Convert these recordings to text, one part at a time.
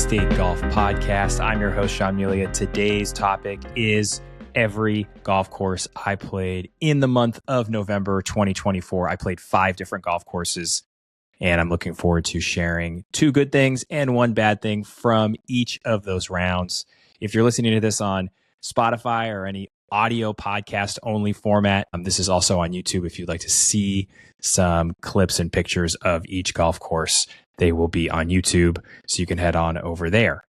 State Golf Podcast. I'm your host, Sean Mulia. Today's topic is every golf course I played in the month of November 2024. I played 5 different golf courses, and I'm looking forward to sharing 2 good things and 1 bad thing from each of those rounds. If you're listening to this on Spotify or any audio podcast only format, this is also on YouTube. If you'd like to see some clips and pictures of each golf course, they will be on YouTube, so you can head on over there.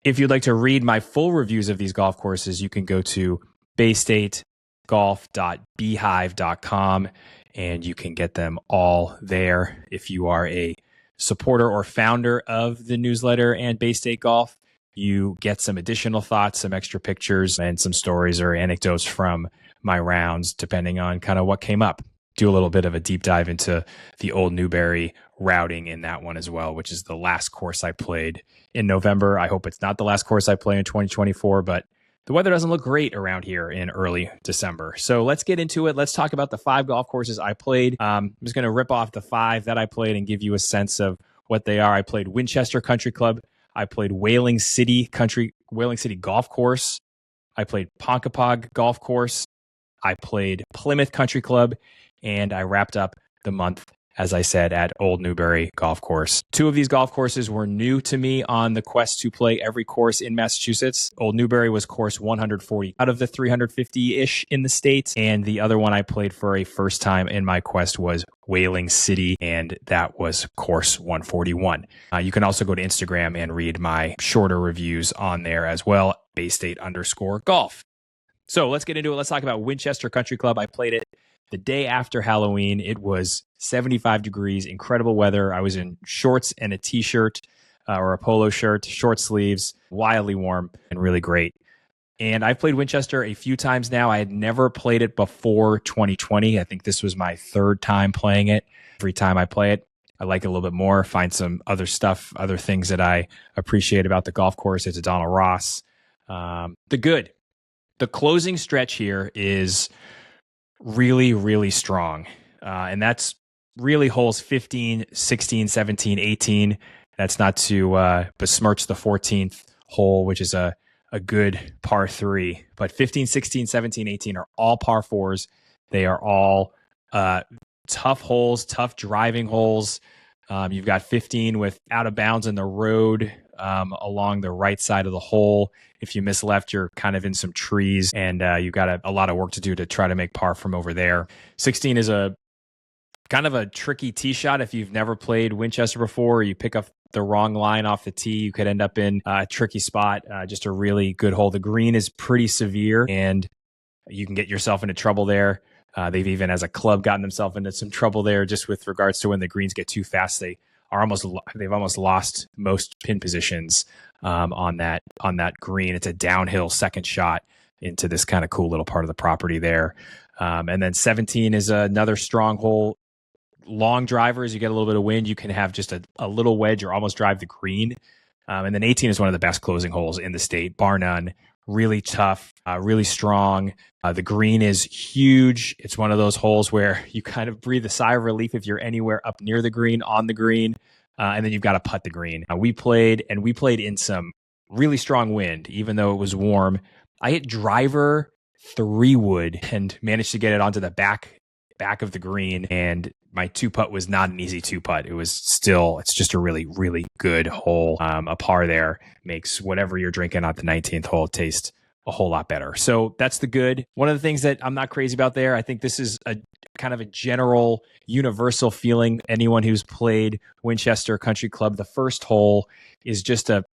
If you'd like to read my full reviews of these golf courses, you can go to baystategolf.beehive.com, and you can get them all there. If you are a supporter or founder of the newsletter and Bay State Golf, you get some additional thoughts, some extra pictures, and some stories or anecdotes from my rounds, depending on kind of what came up. Do a little bit of a deep dive into the Ould Newbury routing in that one as well, which is the last course I played in November. I hope it's not the last course I play in 2024, but the weather doesn't look great around here in early December. So let's get into it. Let's talk about the 5 golf courses I played. I'm just going to rip off the 5 that I played and give you a sense of what they are. I played Winchester Country Club. I played Whaling City Golf Course. I played Ponkapoag Golf Course. I played Plymouth Country Club. And I wrapped up the month, as I said, at Ould Newbury Golf Course. 2 of these golf courses were new to me on the quest to play every course in Massachusetts. Ould Newbury was course 140 out of the 350-ish in the state. And the other one I played for a first time in my quest was Whaling City, and that was course 141. You can also go to Instagram and read my shorter reviews on there as well, baystate_golf. So let's get into it. Let's talk about Winchester Country Club. I played it the day after Halloween. It was 75 degrees, incredible weather. I was in shorts and a t-shirt or a polo shirt, short sleeves, wildly warm and really great. And I've played Winchester a few times now. I had never played it before 2020. I think this was my 3rd time playing it. Every time I play it, I like it a little bit more, find some other stuff, other things that I appreciate about the golf course. It's a Donald Ross. The closing stretch here is really, really strong. And that's really holes 15, 16, 17, 18. That's not to besmirch the 14th hole, which is a good par 3. But 15, 16, 17, 18 are all par 4s. They are all tough holes, tough driving holes. You've got 15 with out of bounds in the road along the right side of the hole. If you miss left, you're kind of in some trees, and you've got a lot of work to do to try to make par from over there. 16 is a kind of a tricky tee shot. If you've never played Winchester before, or you pick up the wrong line off the tee, you could end up in a tricky spot. Just a really good hole. The green is pretty severe, and you can get yourself into trouble there. They've even, as a club, gotten themselves into some trouble there, just with regards to when the greens get too fast. They've almost lost most pin positions on that green. It's a downhill second shot into this kind of cool little part of the property there. And then 17 is another strong hole. Long drivers, you get a little bit of wind, you can have just a little wedge or almost drive the green. And then 18 is one of the best closing holes in the state, bar none. Really tough, really strong. The green is huge. It's one of those holes where you kind of breathe a sigh of relief if you're anywhere up near the green, on the green, and then you've got to putt the green. We played in some really strong wind, even though it was warm. I hit driver 3-wood and managed to get it onto the back of the green, and my 2-putt was not an easy 2-putt. It's just a really, really good hole. A par there makes whatever you're drinking at the 19th hole taste a whole lot better. So that's the good. One of the things that I'm not crazy about there, I think this is a kind of a general universal feeling. Anyone who's played Winchester Country Club, the first hole is just a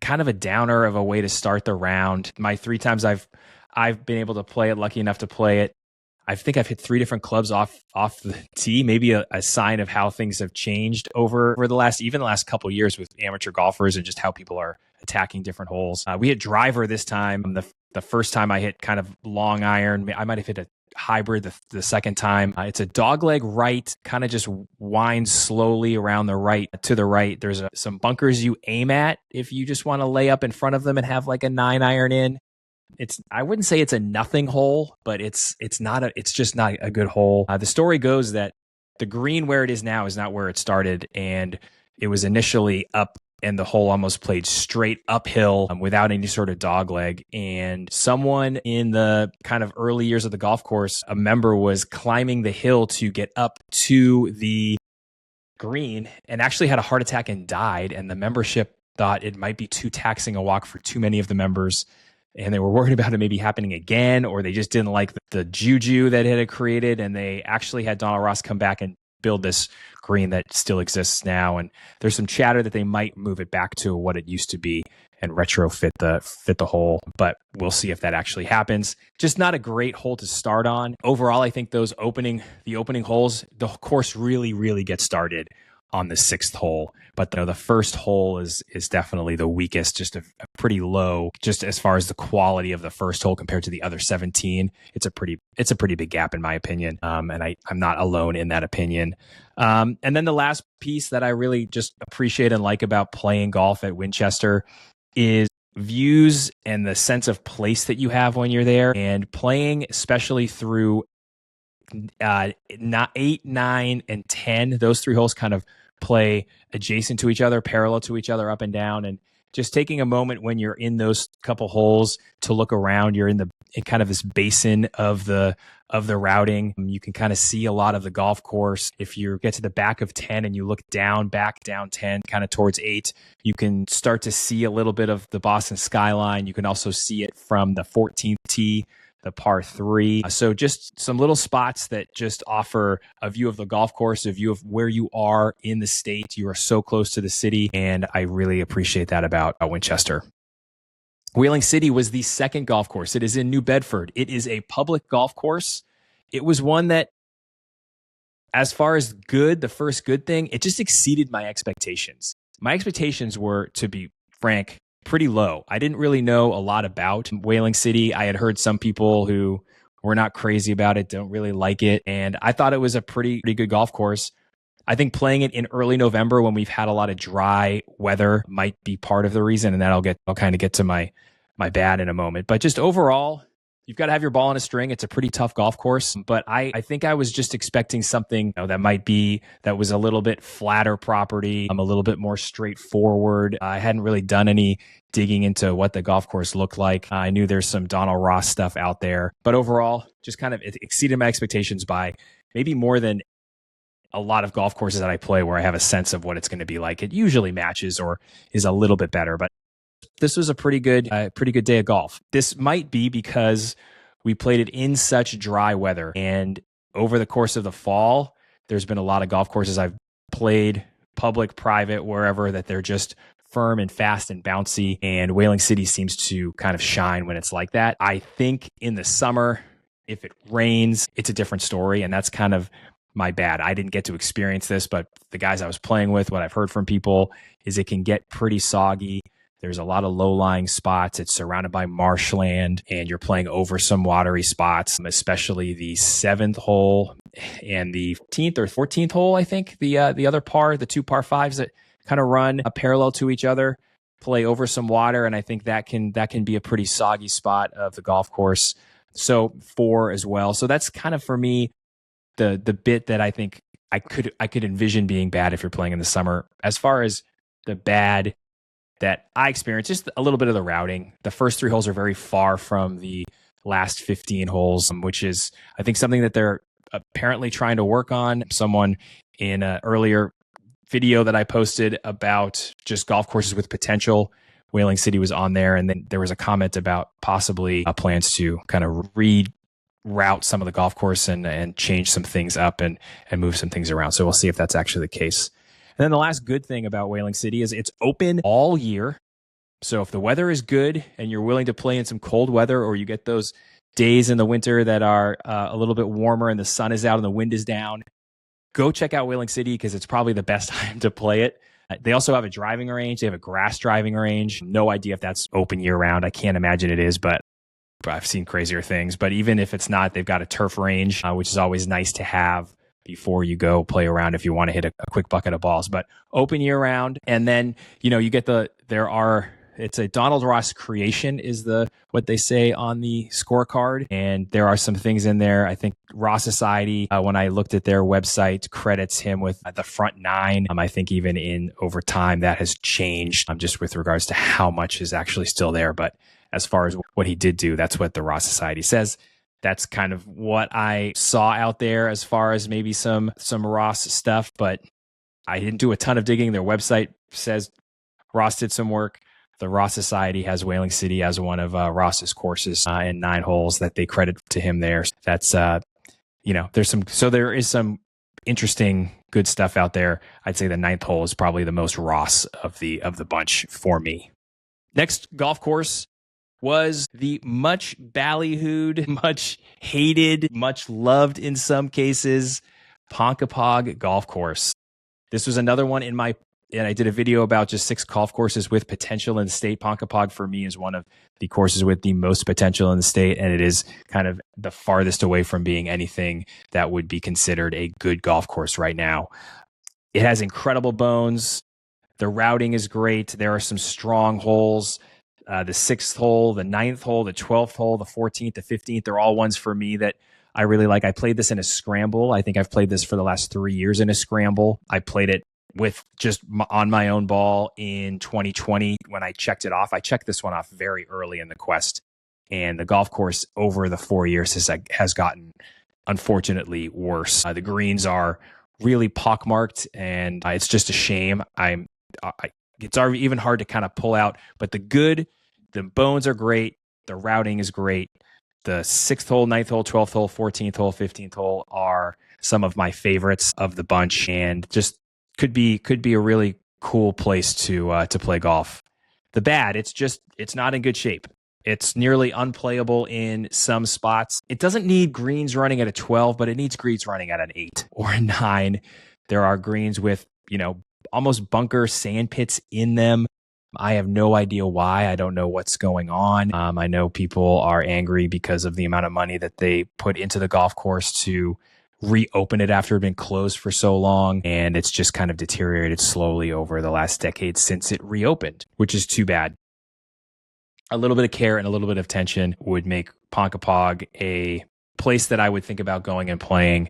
kind of a downer of a way to start the round. My 3 times I've been able to play it, lucky enough to play it, I think I've hit 3 different clubs off the tee, maybe a sign of how things have changed over the last couple of years with amateur golfers and just how people are attacking different holes. We hit driver this time. The first time I hit kind of long iron. I might have hit a hybrid the second time. It's a dogleg right, kind of just winds slowly around the right to the right. There's some bunkers you aim at if you just want to lay up in front of them and have like a 9 iron in. I wouldn't say it's a nothing hole, but it's just not a good hole. The story goes that the green where it is now is not where it started, and it was initially up and the hole almost played straight uphill without any sort of dog leg. And someone in the kind of early years of the golf course, a member was climbing the hill to get up to the green and actually had a heart attack and died. And the membership thought it might be too taxing a walk for too many of the members. And they were worried about it maybe happening again, or they just didn't like the juju that it had created. And they actually had Donald Ross come back and build this green that still exists now. And there's some chatter that they might move it back to what it used to be and retrofit the hole, but we'll see if that actually happens. Just not a great hole to start on. Overall, I think the opening holes, the course really gets started on the 6th hole, but the first hole is definitely the weakest, just a pretty low, just as far as the quality of the first hole compared to the other 17. It's a pretty big gap in my opinion, and I'm not alone in that opinion. And then the last piece that I really just appreciate and like about playing golf at Winchester is views and the sense of place that you have when you're there, and playing especially through 8, 9, and 10. Those 3 holes kind of play adjacent to each other, parallel to each other, up and down, and just taking a moment when you're in those couple holes to look around. You're in kind of this basin of the routing. You can kind of see a lot of the golf course. If you get to the back of 10 and you look back down 10, kind of towards 8, you can start to see a little bit of the Boston skyline. You can also see it from the 14th tee, the par 3. So just some little spots that just offer a view of the golf course, a view of where you are in the state. You are so close to the city, and I really appreciate that about Winchester. Whaling City was the 2nd golf course. It is in New Bedford. It is a public golf course. It was one that, as far as good, the first good thing, it just exceeded my expectations. My expectations were, to be frank, pretty low. I didn't really know a lot about Whaling City. I had heard some people who were not crazy about it, don't really like it, and I thought it was a pretty good golf course. I think playing it in early November when we've had a lot of dry weather might be part of the reason, and then I'll kind of get to my bad in a moment. But just overall, you've got to have your ball on a string. It's a pretty tough golf course, but I think I was just expecting something that was a little bit flatter property, a little bit more straightforward. I hadn't really done any digging into what the golf course looked like. I knew there's some Donald Ross stuff out there, but overall, just kind of it exceeded my expectations by maybe more than a lot of golf courses that I play where I have a sense of what it's going to be like. It usually matches or is a little bit better, but this was a pretty good day of golf. This might be because we played it in such dry weather, and over the course of the fall, there's been a lot of golf courses I've played, public, private, wherever, that they're just firm and fast and bouncy, and Whaling City seems to kind of shine when it's like that. I think in the summer, if it rains, it's a different story, and that's kind of my bad. I didn't get to experience this, but the guys I was playing with, what I've heard from people is it can get pretty soggy. There's a lot of low-lying spots. It's surrounded by marshland, and you're playing over some watery spots, especially the 7th hole and the 15th or 14th hole, I think. The other par, the 2 par 5s that kind of run parallel to each other, play over some water, and I think that can be a pretty soggy spot of the golf course. So 4 as well. So that's kind of, for me, the bit that I think I could envision being bad if you're playing in the summer. As far as the bad that I experienced, just a little bit of the routing. The first 3 holes are very far from the last 15 holes, which is, I think, something that they're apparently trying to work on. Someone in an earlier video that I posted about just golf courses with potential, Whaling City was on there, and then there was a comment about possibly plans to kind of reroute some of the golf course and change some things up and move some things around. So we'll see if that's actually the case. And then the last good thing about Whaling City is it's open all year. So if the weather is good and you're willing to play in some cold weather, or you get those days in the winter that are a little bit warmer and the sun is out and the wind is down, go check out Whaling City because it's probably the best time to play it. They also have a driving range. They have a grass driving range. No idea if that's open year round. I can't imagine it is, but I've seen crazier things. But even if it's not, they've got a turf range, which is always nice to have before you go play around if you want to hit a quick bucket of balls. But open year round. And then, you get It's a Donald Ross creation is what they say on the scorecard. And there are some things in there. I think Ross Society, when I looked at their website, credits him with the front nine. I think even in over time that has changed just with regards to how much is actually still there. But as far as what he did do, that's what the Ross Society says. That's kind of what I saw out there as far as maybe some Ross stuff, but I didn't do a ton of digging. Their website says Ross did some work. The Ross Society has Whaling City as one of Ross's courses and 9 holes that they credit to him there. That's, there is some interesting, good stuff out there. I'd say the 9th hole is probably the most Ross of the bunch for me. Next golf course was the much ballyhooed, much hated, much loved in some cases, Ponkapoag Golf Course. This was another one and I did a video about just 6 golf courses with potential in the state. Ponkapoag for me is one of the courses with the most potential in the state, and it is kind of the farthest away from being anything that would be considered a good golf course right now. It has incredible bones. The routing is great. There are some strong holes. The 6th hole, the 9th hole, the 12th hole, the 14th, the 15th, they're all ones for me that I really like. I played this in a scramble. I think I've played this for the last 3 years in a scramble. I played it with just on my own ball in 2020 when I checked it off. I checked this one off very early in the quest, and the golf course over the 4 years has gotten, unfortunately, worse. The greens are really pockmarked, and it's just a shame. It's already even hard to kind of pull out, but the bones are great. The routing is great. The 6th hole, 9th hole, 12th hole, 14th hole, 15th hole are some of my favorites of the bunch, and just could be a really cool place to play golf. The bad, it's not in good shape. It's nearly unplayable in some spots. It doesn't need greens running at a 12, but it needs greens running at an 8 or a 9. There are greens with, almost bunker sand pits in them. I have no idea why. I don't know what's going on. I know people are angry because of the amount of money that they put into the golf course to reopen it after it had been closed for so long. And it's just kind of deteriorated slowly over the last decade since it reopened, which is too bad. A little bit of care and a little bit of attention would make Ponkapoag a place that I would think about going and playing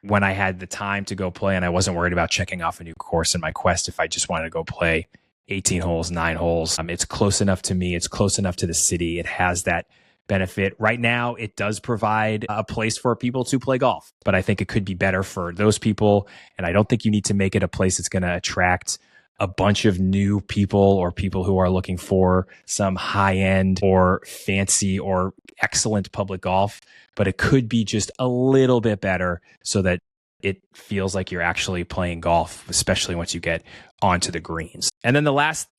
when I had the time to go play and I wasn't worried about checking off a new course in my quest. If I just wanted to go play 18 holes, 9 holes, it's close enough to me. It's close enough to the city. It has that benefit. Right now, it does provide a place for people to play golf, but I think it could be better for those people. And I don't think you need to make it a place that's going to attract a bunch of new people or people who are looking for some high-end or fancy or excellent public golf, but it could be just a little bit better so that it feels like you're actually playing golf, especially once you get onto the greens. And then the last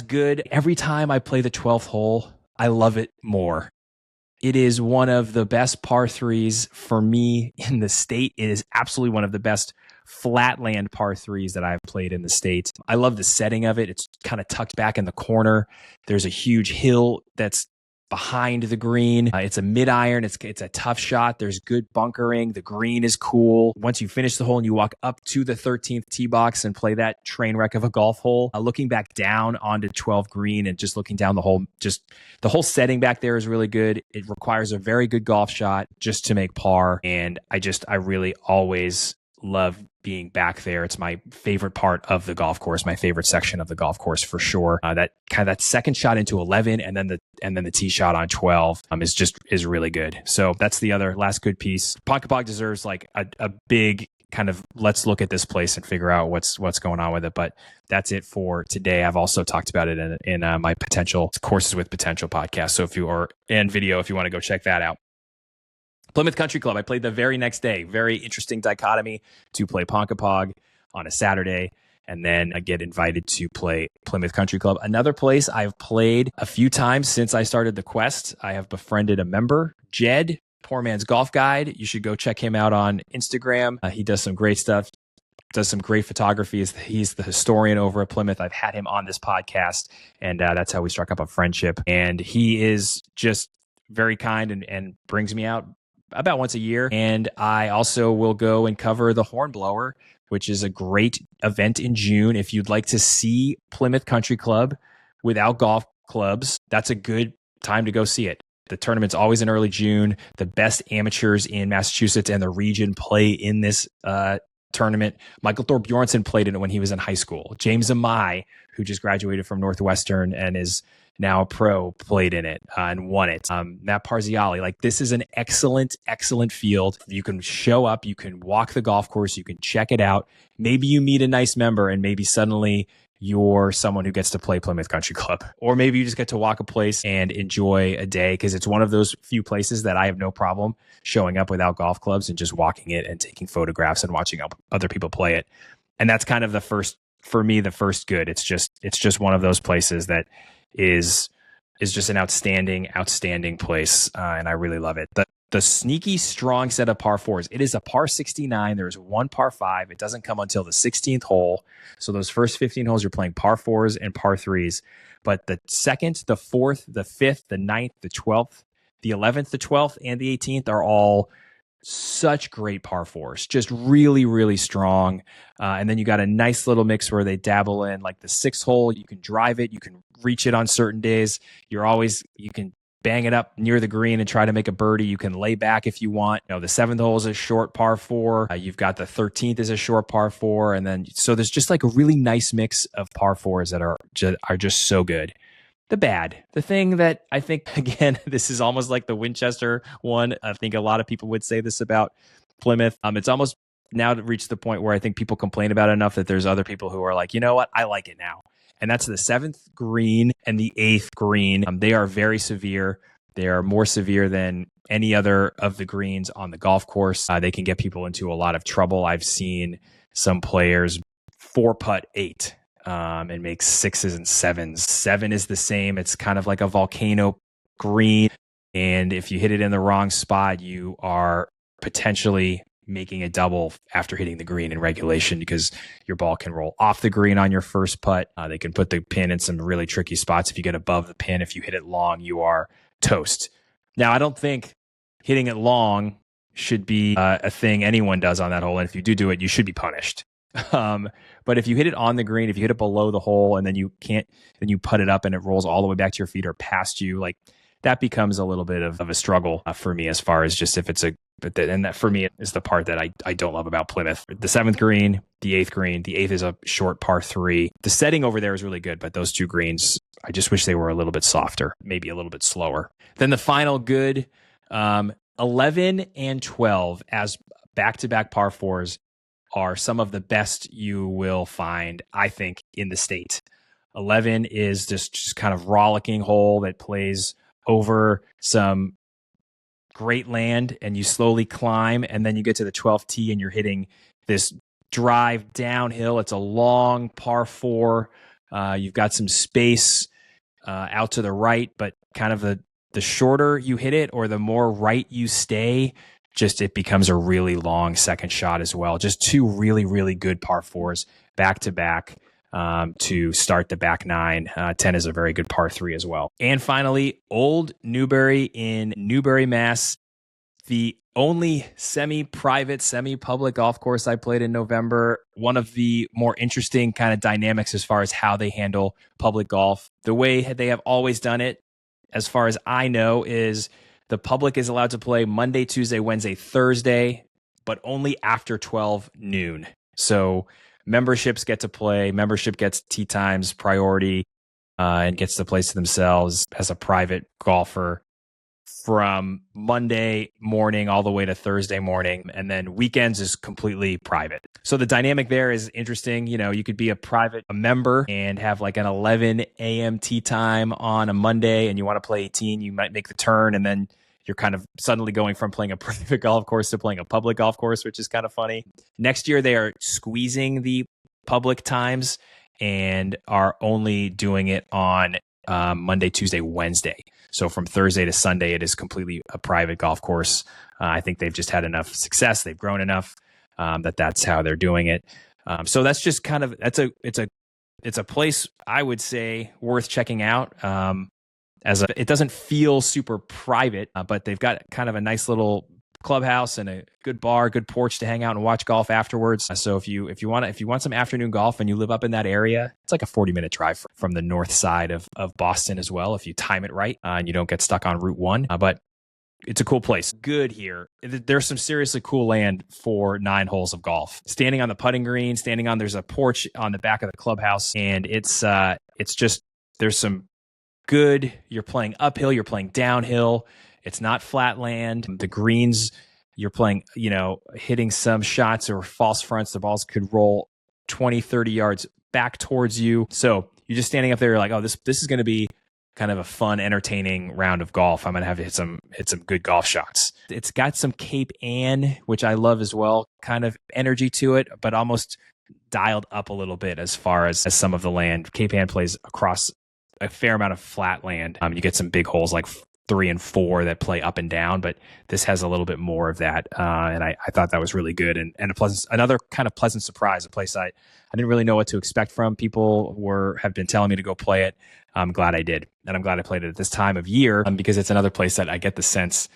good, every time I play the 12th hole, I love it more. It is one of the best par threes for me in the state. It is absolutely one of the best flatland par threes that I've played in the state. I love the setting of it. It's kind of tucked back in the corner. There's a huge hill that's behind the green. It's a mid-iron. It's a tough shot. There's good bunkering. The green is cool. Once you finish the hole and you walk up to the 13th tee box and play that train wreck of a golf hole, looking back down onto 12 green and just looking down the hole, just the whole setting back there is really good. It requires a very good golf shot just to make par. And I really always love being back there. It's my favorite part of the golf course, my favorite section of the golf course for sure. That second shot into 11 and then the tee shot on 12 is really good. So that's the other last good piece. Ponkapoag deserves like a big kind of let's look at this place and figure out what's going on with it. But that's it for today. I've also talked about it in my potential courses with potential podcast. So if you want to go check that out. Plymouth Country Club, I played the very next day. Very interesting dichotomy to play Ponkapoag on a Saturday and then I get invited to play Plymouth Country Club. Another place I've played a few times since I started the quest. I have befriended a member, Jed, Poor Man's Golf Guide. You should go check him out on Instagram. He does some great stuff, does some great photography. He's the historian over at Plymouth. I've had him on this podcast, and that's how we struck up a friendship. And he is just very kind and brings me out about once a year. And I also will go and cover the Hornblower, which is a great event in June. If you'd like to see Plymouth Country Club, without golf clubs, that's a good time to go see it. The tournament's always in early June. The best amateurs in Massachusetts and the region play in this tournament. Michael Thorpe Bjornsson played in it when he was in high school. James Amai, who just graduated from Northwestern and is now a pro, played in it and won it. Matt Parziali, like, this is an excellent, excellent field. You can show up, you can walk the golf course, you can check it out. Maybe you meet a nice member and maybe suddenly you're someone who gets to play Plymouth Country Club. Or maybe you just get to walk a place and enjoy a day, because it's one of those few places that I have no problem showing up without golf clubs and just walking it and taking photographs and watching other people play it. And that's kind of the first, for me, the first good. It's just one of those places that is just an outstanding place. And I really love it. The sneaky strong set of par fours. It is a par 69. There's one par 5. It doesn't come until the 16th hole. So those first 15 holes, you're playing par 4s and par 3s. But the 2nd, the 4th, the 5th, the 9th, the 12th, the 11th, the 12th, and the 18th are all such great par 4s. Just really, really strong. And then you got a nice little mix where they dabble in, like, the 6th hole. You can drive it. You can reach it on certain days. You can bang it up near the green and try to make a birdie. You can lay back if you want. The 7th hole is a short par 4. You've got the 13th is a short par 4. And then, so there's just like a really nice mix of par 4s that are just so good. The thing that I think, again, this is almost like the Winchester one. I think a lot of people would say this about Plymouth. It's almost now reached the point where I think people complain about it enough that there's other people who are like, you know what, I like it now. And that's the 7th green and the 8th green. They are very severe. They are more severe than any other of the greens on the golf course. They can get people into a lot of trouble. I've seen some players 4-putt 8 and make 6s and 7s. 7 is the same. It's kind of like a volcano green. And if you hit it in the wrong spot, you are potentially making a double after hitting the green in regulation, because your ball can roll off the green on your first putt. They can put the pin in some really tricky spots. If you get above the pin, if you hit it long, you are toast. Now, I don't think hitting it long should be a thing anyone does on that hole. And if you do it, you should be punished. But if you hit it on the green, if you hit it below the hole and then you putt it up and it rolls all the way back to your feet or past you, like, that becomes a little bit of a struggle for me, as far as just if it's and that for me is the part that I don't love about Plymouth. The 7th green, the 8th green. The 8th is a short par 3. The setting over there is really good, but those two greens, I just wish they were a little bit softer, maybe a little bit slower. Then the final good, 11 and 12 as back-to-back par 4s are some of the best you will find, I think, in the state. 11 is just kind of rollicking hole that plays over some great land, and you slowly climb, and then you get to the 12th tee and you're hitting this drive downhill. It's a long par 4. You've got some space out to the right, but kind of the shorter you hit it or the more right you stay, just it becomes a really long second shot as well. Just two really, really good par 4s back to back to start the back 9. 10 is a very good par 3 as well. And finally, Ould Newbury in Newbury, Mass. The only semi-private, semi-public golf course I played in November. One of the more interesting kind of dynamics as far as how they handle public golf. The way they have always done it, as far as I know, is the public is allowed to play Monday, Tuesday, Wednesday, Thursday, but only after 12 noon. So memberships get to play. Membership gets tee times priority and gets the place to themselves as a private golfer from Monday morning all the way to Thursday morning. And then weekends is completely private. So the dynamic there is interesting. You know, you could be a member and have like an 11 a.m. tee time on a Monday and you want to play 18, you might make the turn. And then you're kind of suddenly going from playing a private golf course to playing a public golf course, which is kind of funny. Next year, they are squeezing the public times and are only doing it on Monday, Tuesday, Wednesday. So from Thursday to Sunday, it is completely a private golf course. I think they've just had enough success. They've grown enough that's how they're doing it. So that's just kind of, it's a place I would say worth checking out. It doesn't feel super private, but they've got kind of a nice little clubhouse and a good bar, good porch to hang out and watch golf afterwards. So if you want some afternoon golf and you live up in that area, it's like a 40-minute drive from the north side of Boston as well, if you time it right and you don't get stuck on Route 1. But it's a cool place. Good here. There's some seriously cool land for 9 holes of golf. Standing on the putting green, there's a porch on the back of the clubhouse, and it's just, there's some good, you're playing uphill, you're playing downhill. It's not flat land. The greens, you're playing, hitting some shots or false fronts. The balls could roll 20, 30 yards back towards you. So you're just standing up there, you're like, oh, this is going to be kind of a fun, entertaining round of golf. I'm going to have to hit some good golf shots. It's got some Cape Ann, which I love as well, kind of energy to it, but almost dialed up a little bit as far as some of the land. Cape Ann plays across a fair amount of flat land. You get some big holes like 3 and 4 that play up and down, but this has a little bit more of that. And I thought that was really good and another kind of pleasant surprise, a place I didn't really know what to expect from. People have been telling me to go play it. I'm glad I did. And I'm glad I played it at this time of year because it's another place that I get the sense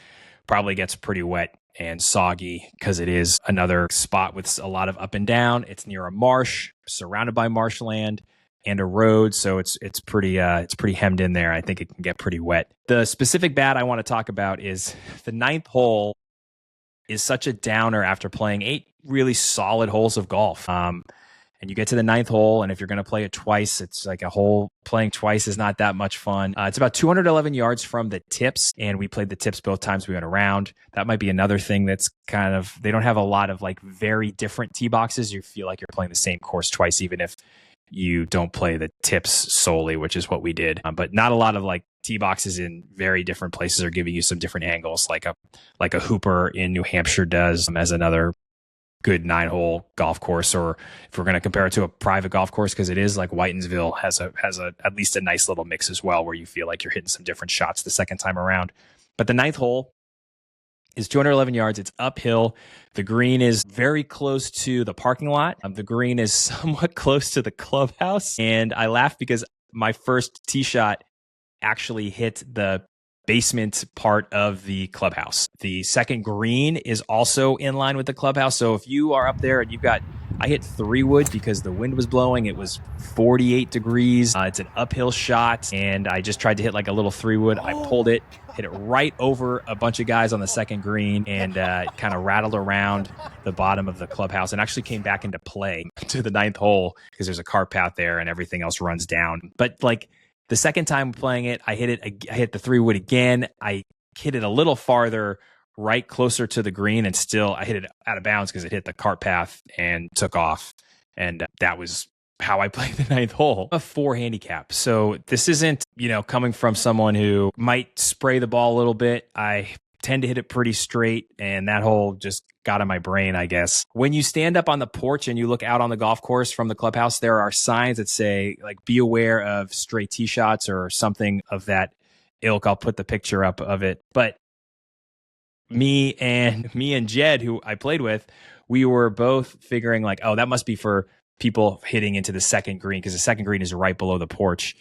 probably gets pretty wet and soggy because it is another spot with a lot of up and down. It's near a marsh, surrounded by marshland and a road, so it's pretty hemmed in there. I think it can get pretty wet. The specific bad I want to talk about is the 9th hole is such a downer after playing 8 really solid holes of golf. And you get to the 9th hole, and if you're going to play it twice, it's like a hole playing twice is not that much fun. It's about 211 yards from the tips, and we played the tips both times we went around. That might be another thing that's kind of, they don't have a lot of like very different tee boxes. You feel like you're playing the same course twice, even if you don't play the tips solely, which is what we did. But not a lot of like tee boxes in very different places are giving you some different angles, like a Hooper in New Hampshire does as another good 9-hole golf course, or if we're going to compare it to a private golf course, because it is like Whitensville has at least a nice little mix as well, where you feel like you're hitting some different shots the second time around. But the 9th hole is 211 yards. It's uphill. The green is very close to the parking lot. The green is somewhat close to the clubhouse. And I laugh because my first tee shot actually hit the basement part of the clubhouse. The second green is also in line with the clubhouse. So if you are up there and I hit 3-wood because the wind was blowing. It was 48 degrees. It's an uphill shot, and I just tried to hit like a little 3-wood. I pulled it, hit it right over a bunch of guys on the second green, and kind of rattled around the bottom of the clubhouse and actually came back into play to the 9th hole because there's a cart path there and everything else runs down. But like the second time playing it, I hit the 3-wood again. I hit it a little farther, right closer to the green, and still I hit it out of bounds because it hit the cart path and took off. And that was how I played the 9th hole. A 4 handicap. So this isn't, coming from someone who might spray the ball a little bit. I tend to hit it pretty straight, and that hole just got in my brain, I guess. When you stand up on the porch and you look out on the golf course from the clubhouse, there are signs that say, like, be aware of stray tee shots or something of that ilk. I'll put the picture up of it. But me and Jed, who I played with, we were both figuring like, oh, that must be for people hitting into the second green, because the second green is right below the porch.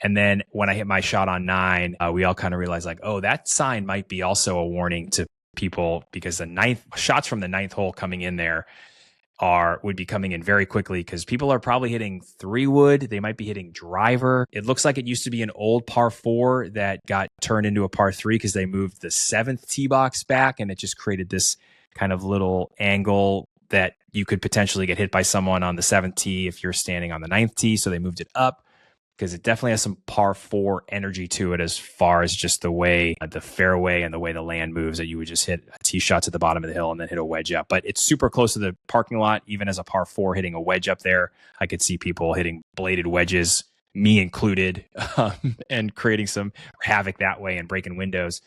And then when I hit my shot on 9, we all kind of realized like, oh, that sign might be also a warning to people, because the shots from the 9th hole coming in there would be coming in very quickly, because people are probably hitting 3-wood. They might be hitting driver. It looks like it used to be an old par 4 that got turned into a par 3 because they moved the 7th tee box back, and it just created this kind of little angle that you could potentially get hit by someone on the 7th tee if you're standing on the 9th tee. So they moved it up, because it definitely has some par 4 energy to it, as far as just the way the fairway and the way the land moves, that you would just hit a tee shot to the bottom of the hill and then hit a wedge up. But it's super close to the parking lot. Even as a par 4 hitting a wedge up there, I could see people hitting bladed wedges, me included, and creating some havoc that way and breaking windows.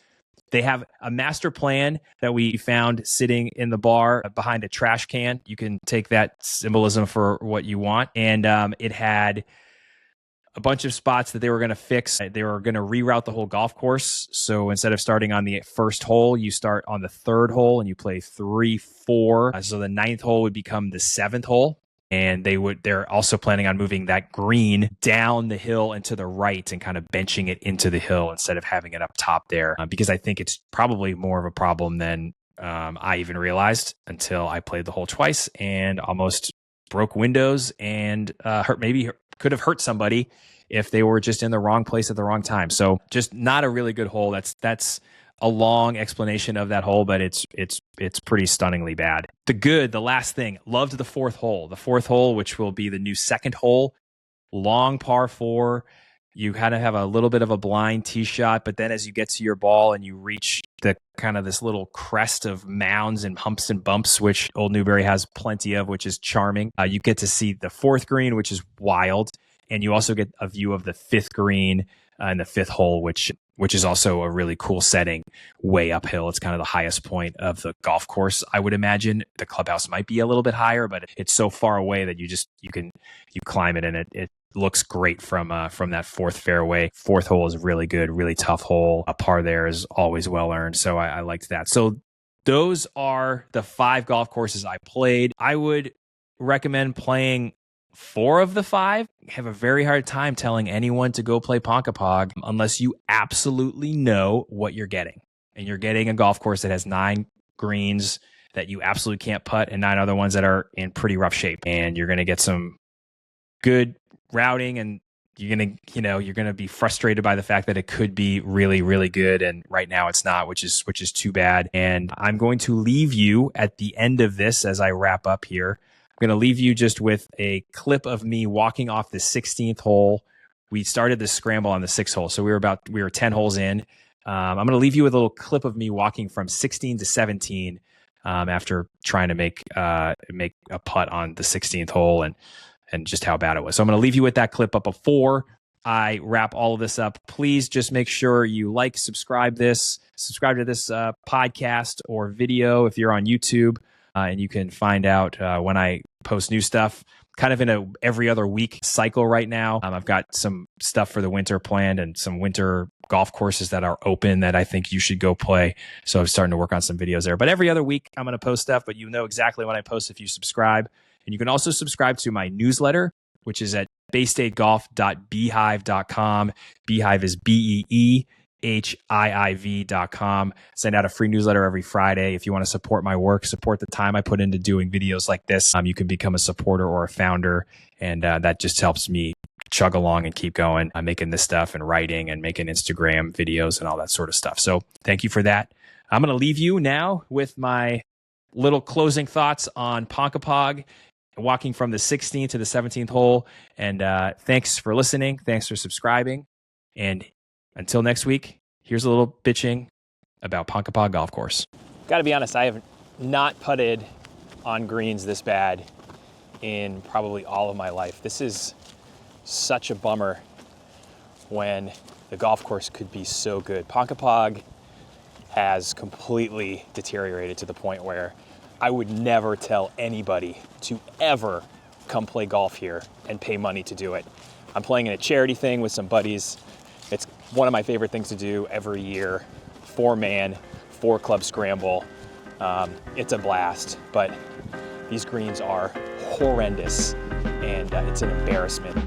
They have a master plan that we found sitting in the bar behind a trash can. You can take that symbolism for what you want. And it had a bunch of spots that they were going to fix. They were going to reroute the whole golf course. So instead of starting on the first hole, you start on the 3rd hole and you play 3, 4. So the 9th hole would become the 7th hole. And they're also planning on moving that green down the hill and to the right and kind of benching it into the hill instead of having it up top there, because I think it's probably more of a problem than I even realized until I played the hole twice and almost broke windows and could have hurt somebody if they were just in the wrong place at the wrong time. So just not a really good hole. That's a long explanation of that hole, but it's pretty stunningly bad. The last thing, loved the fourth hole. The fourth hole, which will be the new second hole, long par 4. You kind of have a little bit of a blind tee shot, but then as you get to your ball and you reach the kind of this little crest of mounds and humps and bumps, which Old Newbury has plenty of, which is charming. You get to see the fourth green, which is wild. And you also get a view of the fifth green and the fifth hole, which is also a really cool setting way uphill. It's kind of the highest point of the golf course, I would imagine. The clubhouse might be a little bit higher, but it's so far away that you climb it, and it looks great from that fourth fairway. Fourth hole is really good, really tough hole. A par there is always well earned, so I liked that. So those are the 5 golf courses I played. I would recommend playing 4 of the 5. I have a very hard time telling anyone to go play Ponkapoag unless you absolutely know what you're getting. And you're getting a golf course that has 9 greens that you absolutely can't putt and 9 other ones that are in pretty rough shape. And you're going to get some good routing, and you're going to be frustrated by the fact that it could be really, really good. And right now it's not, which is too bad. And I'm going to leave you at the end of this as I wrap up here. I'm going to leave you just with a clip of me walking off the 16th hole. We started the scramble on the 6th hole, so we were 10 holes in. I'm going to leave you with a little clip of me walking from 16 to 17 after trying to make a putt on the 16th hole and just how bad it was. So I'm going to leave you with that clip up before I wrap all of this up. Please just make sure you subscribe to this podcast or video if you're on YouTube. And you can find out when I post new stuff, kind of in a every other week cycle right now. I've got some stuff for the winter planned and some winter golf courses that are open that I think you should go play. So I'm starting to work on some videos there. But every other week, I'm going to post stuff, but you know exactly when I post if you subscribe. And you can also subscribe to my newsletter, which is at baystategolf.beehiiv.com. Beehive is BEEHIIV.com. Send out a free newsletter every Friday. If you want to support my work, support the time I put into doing videos like this, you can become a supporter or a founder. And that just helps me chug along and keep going. I'm making this stuff and writing and making Instagram videos and all that sort of stuff. So thank you for that. I'm going to leave you now with my little closing thoughts on Ponkapoag, walking from the 16th to the 17th hole. And thanks for listening. Thanks for subscribing. And until next week, here's a little bitching about Ponkapoag Golf Course. Got to be honest, I have not putted on greens this bad in probably all of my life. This is such a bummer when the golf course could be so good. Ponkapoag has completely deteriorated to the point where I would never tell anybody to ever come play golf here and pay money to do it. I'm playing in a charity thing with some buddies. It's one of my favorite things to do every year. 4-man, 4-club scramble. It's a blast, but these greens are horrendous and it's an embarrassment.